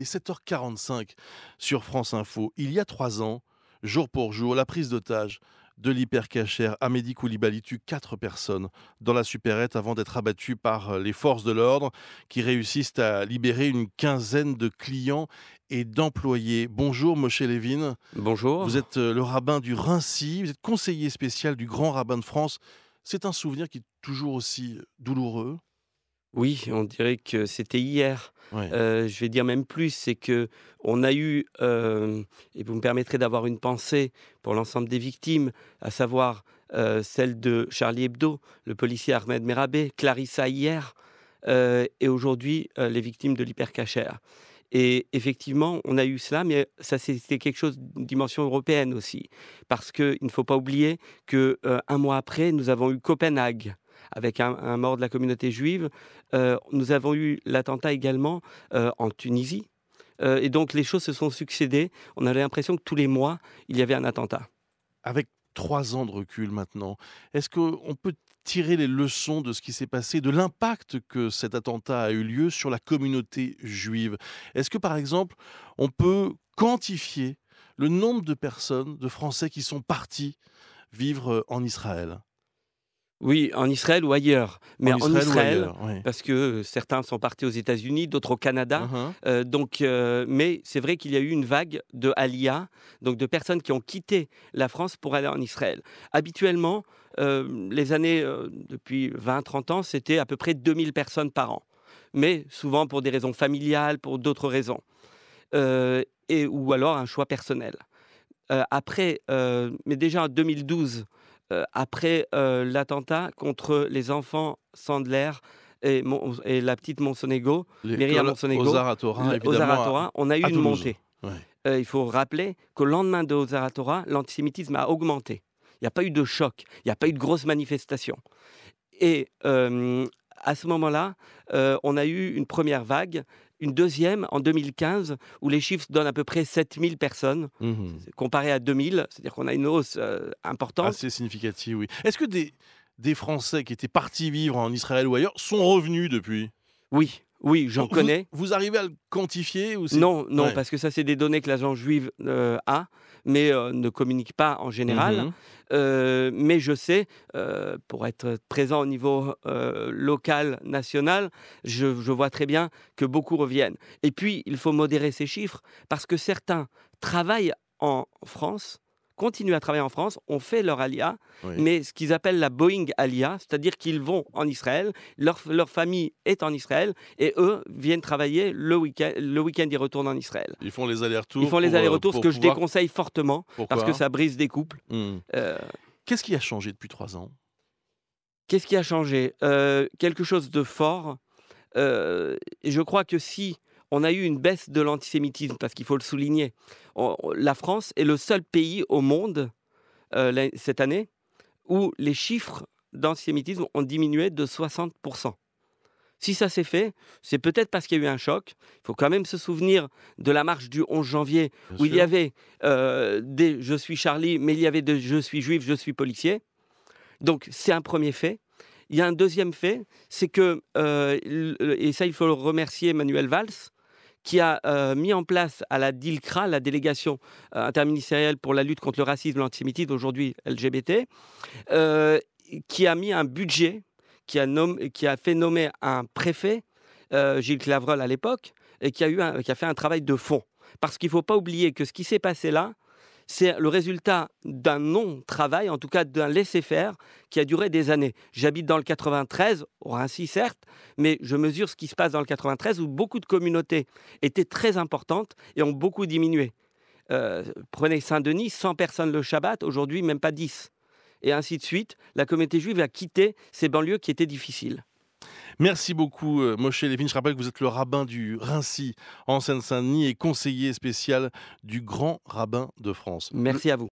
Et 7h45 sur France Info. Il y a 3 ans, jour pour jour, la prise d'otage de l'hypercachère Amédi Coulibaly tue 4 personnes dans la supérette avant d'être abattu par les forces de l'ordre qui réussissent à libérer une quinzaine de clients et d'employés. Bonjour Moshe Levin, vous Bonjour. êtes le rabbin du Rincy, vous êtes conseiller spécial du grand rabbin de France. C'est un souvenir qui est toujours aussi douloureux? Oui, on dirait que c'était hier. Ouais. Je vais dire même plus, c'est qu'on a eu, et vous me permettrez d'avoir une pensée pour l'ensemble des victimes, à savoir, celle de Charlie Hebdo, le policier Ahmed Merabé, Clarissa hier, et aujourd'hui, les victimes de l'hypercachère. Et effectivement, on a eu cela, mais ça c'était quelque chose d'une dimension européenne aussi. Parce qu'il ne faut pas oublier que, 1 mois après, nous avons eu Copenhague, avec un mort de la communauté juive. Nous avons eu l'attentat également, en Tunisie, et donc les choses se sont succédées. On avait l'impression que tous les mois, il y avait un attentat. Avec 3 ans de recul maintenant, est-ce qu'on peut tirer les leçons de ce qui s'est passé, de l'impact que cet attentat a eu lieu sur la communauté juive? Est-ce que, par exemple, on peut quantifier le nombre de personnes, de Français qui sont partis vivre en Israël? Oui, en Israël ou ailleurs, mais En en Israël ou Israël, ailleurs? Oui. parce que, certains sont partis aux États-Unis, d'autres au Canada, Mmh. mais c'est vrai qu'il y a eu une vague de Aliyah, donc de personnes qui ont quitté la France pour aller en Israël. Habituellement, les années, depuis 20-30 ans, c'était à peu près 2 000 personnes par an, mais souvent pour des raisons familiales, pour d'autres raisons, et ou alors un choix personnel. Mais déjà en 2012, après, l'attentat contre les enfants Sandler et la petite Monsonego, Myriam L'école Monsonego, Ozar Hatorah, Ozar évidemment, Hatorah, on a eu à une Toulouse. montée. Ouais. Il faut rappeler qu'au lendemain de Ozar Hatorah, l'antisémitisme a augmenté. Il n'y a pas eu de choc, il n'y a pas eu de grosses manifestations. Et à ce moment-là, on a eu une première vague, une deuxième en 2015 où les chiffres donnent à peu près 7 000 personnes, Mmh. comparé à 2000, c'est-à-dire qu'on a une hausse, importante. Assez significatif, oui. Est-ce que des Français qui étaient partis vivre en Israël ou ailleurs sont revenus depuis? Oui, oui, j'en Vous connais. vous arrivez à le quantifier ou c'est Non, non, ouais. parce que ça, c'est des données que l'agence juive, a, mais ne communique pas en général. Mmh. Mais je sais, pour être présent au niveau, local, national, je vois très bien que beaucoup reviennent. Et puis, il faut modérer ces chiffres parce que certains travaillent en France, continuent à travailler en France, ont fait leur Aliyah, Oui. mais ce qu'ils appellent la Boeing Aliyah, c'est-à-dire qu'ils vont en Israël, leur famille est en Israël et eux viennent travailler le week-end, ils retournent en Israël. Ils font les Ils allers-retours font les allers-retours, ce pour que je pouvoir déconseille fortement parce que pourquoi? ça brise des couples. Mmh. Heu, Qu'est-ce qui a changé depuis 3 ans? Qu'est-ce qui a changé? Quelque chose de fort, et je crois que si on a eu une baisse de l'antisémitisme, parce qu'il faut le souligner, la France est le seul pays au monde, cette année, où les chiffres d'antisémitisme ont diminué de 60. Si ça s'est fait, c'est peut-être parce qu'il y a eu un choc. Il faut quand même se souvenir de la marche du 11 janvier Bien où il y sûr. avait, des «Je suis Charlie», mais il y avait des «Je suis juif, je suis policier». Donc c'est un premier fait. Il y a un deuxième fait, c'est que, et ça il faut le remercier Manuel Valls, qui a, mis en place à la DILCRA, la délégation, interministérielle pour la lutte contre le racisme et l'antisémitisme, aujourd'hui LGBT, heu, qui a mis un budget, qui a fait nommer un préfet, Gilles Clavreul à l'époque, et qui a fait un travail de fond. Parce qu'il ne faut pas oublier que ce qui s'est passé là, c'est le résultat d'un non-travail, en tout cas d'un laisser-faire qui a duré des années. J'habite dans le 93, au Raincy certes, mais je mesure ce qui se passe dans le 93 où beaucoup de communautés étaient très importantes et ont beaucoup diminué. Prenez Saint-Denis, 100 personnes le Shabbat, aujourd'hui même pas 10. Et ainsi de suite, la communauté juive a quitté ces banlieues qui étaient difficiles. Merci beaucoup, Moshe Levin. Je rappelle que vous êtes le rabbin du Rincy en Seine-Saint-Denis et conseiller spécial du grand rabbin de France. Merci à vous.